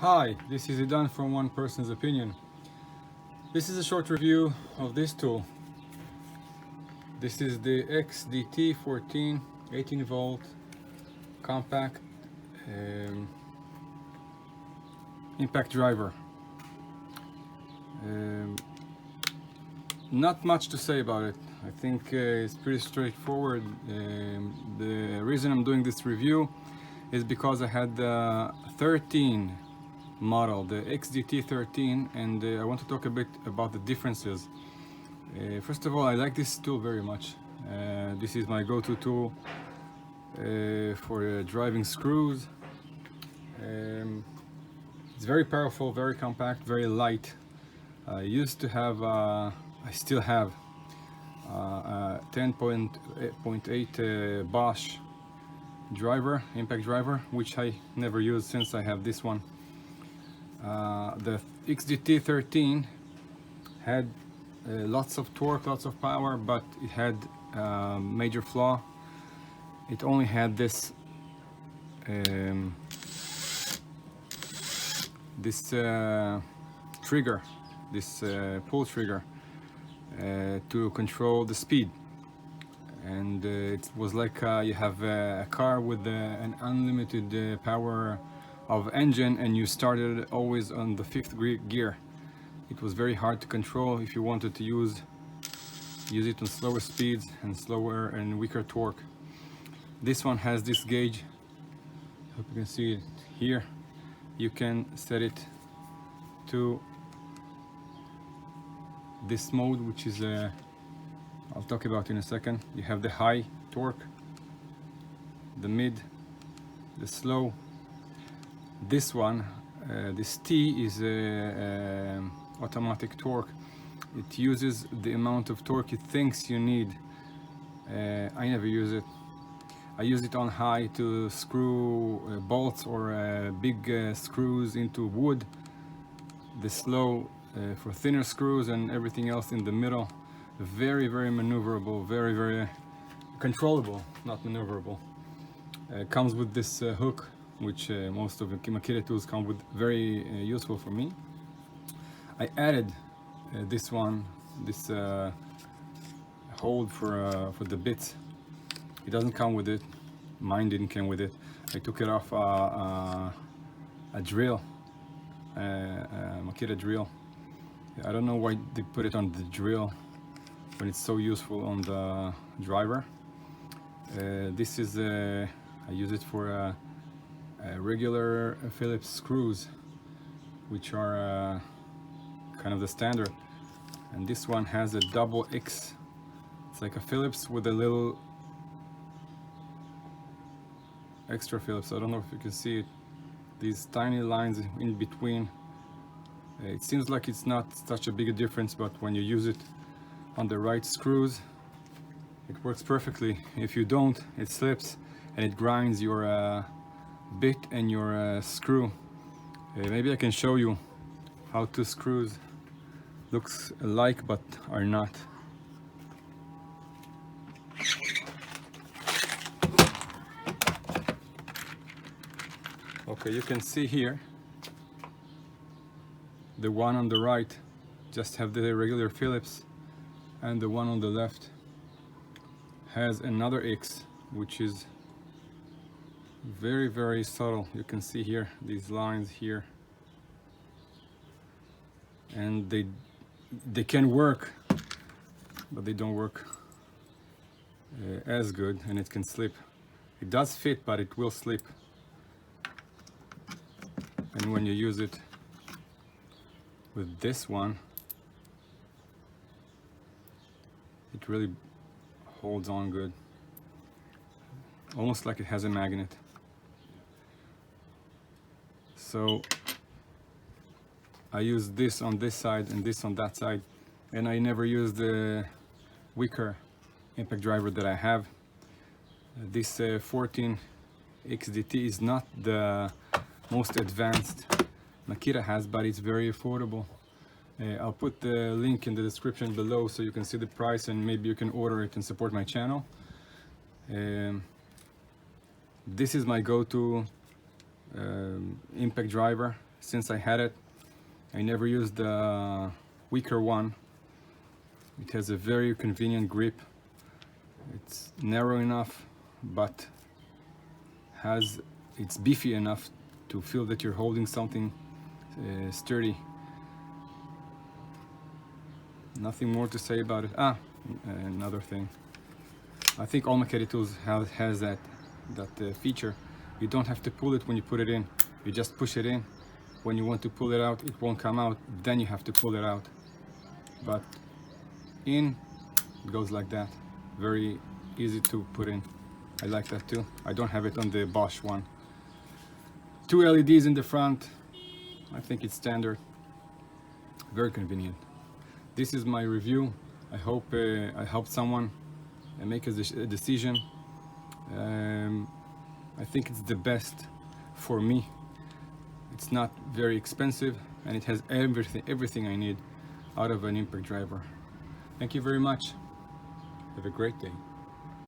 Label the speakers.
Speaker 1: Hi, this is Idan from One Person's Opinion. This is a short review of this tool. This is the XDT14 18 volt compact impact driver. Not much to say about it. I think it's pretty straightforward. The reason I'm doing this review is because I had the 13 model, the XDT13, and I want to talk a bit about the differences. First of all, I like this tool very much. This is my go-to tool for driving screws. It's very powerful, very compact, very light. I used to have, I still have a 10.8 Bosch driver, impact driver, which I never used since I have this one. The XDT13 had lots of torque, lots of power, but it had a major flaw. It only had this trigger, this pull trigger to control the speed, and it was like you have a car with an unlimited power of engine, and you started always on the 5th gear. It was very hard to control if you wanted to use it on slower speeds and slower and weaker torque. This one has this gauge. Hope you can see it here. You can set it to this mode, which is I'll talk about in a second. You have the high torque, the mid, the slow. This one, this T is automatic torque. It uses the amount of torque it thinks you need. I never use it. I use it on high to screw bolts or big screws into wood. The slow for thinner screws, and everything else in the middle. Very, very maneuverable, very, very controllable, not maneuverable. Comes with this hook, which most of the Makita tools come with, very useful for me. I added this one, this hold for the bits. It doesn't come with it. Mine didn't come with it. I took it off a drill, Makita drill. I don't know why they put it on the drill when it's so useful on the driver. This is I use it for regular Phillips screws, which are kind of the standard, and this one has a double X. It's like a Phillips with a little extra Phillips. I don't know if you can see it, these tiny lines in between. It seems like it's not such a big difference, but when you use it on the right screws, it works perfectly. If you don't, it slips and it grinds your bit and your screw. Maybe I can show you how two screws looks alike but are not. Okay, you can see here the one on the right just have the regular Phillips, and the one on the left has another X, which is very, very subtle. You can see here these lines here, and they can work, but they don't work as good, and it can slip. It does fit, but it will slip, and when you use it with this one, it really holds on good, almost like it has a magnet. So I use this on this side and this on that side, and I never use the weaker impact driver that I have. This 14 XDT is not the most advanced Makita has, but it's very affordable. I'll put the link in the description below so you can see the price, and maybe you can order it and support my channel. This is my go-to impact driver. since I had it. I never used the weaker one. It has a very convenient grip. It's narrow enough, but it's beefy enough to feel that you're holding something sturdy. Nothing more to say about it. Another thing. I think all Makita tools has that feature. You don't have to pull it when you put it in. You just push it in. When you want to pull it out, it won't come out. Then you have to pull it out. But in, it goes like that. Very easy to put in. I like that too. I don't have it on the Bosch one. 2 LEDs in the front. I think it's standard. Very convenient. This is my review. I hope I helped someone make a decision. I think it's the best for me. It's not very expensive, and it has everything I need out of an impact driver. Thank you very much. Have a great day.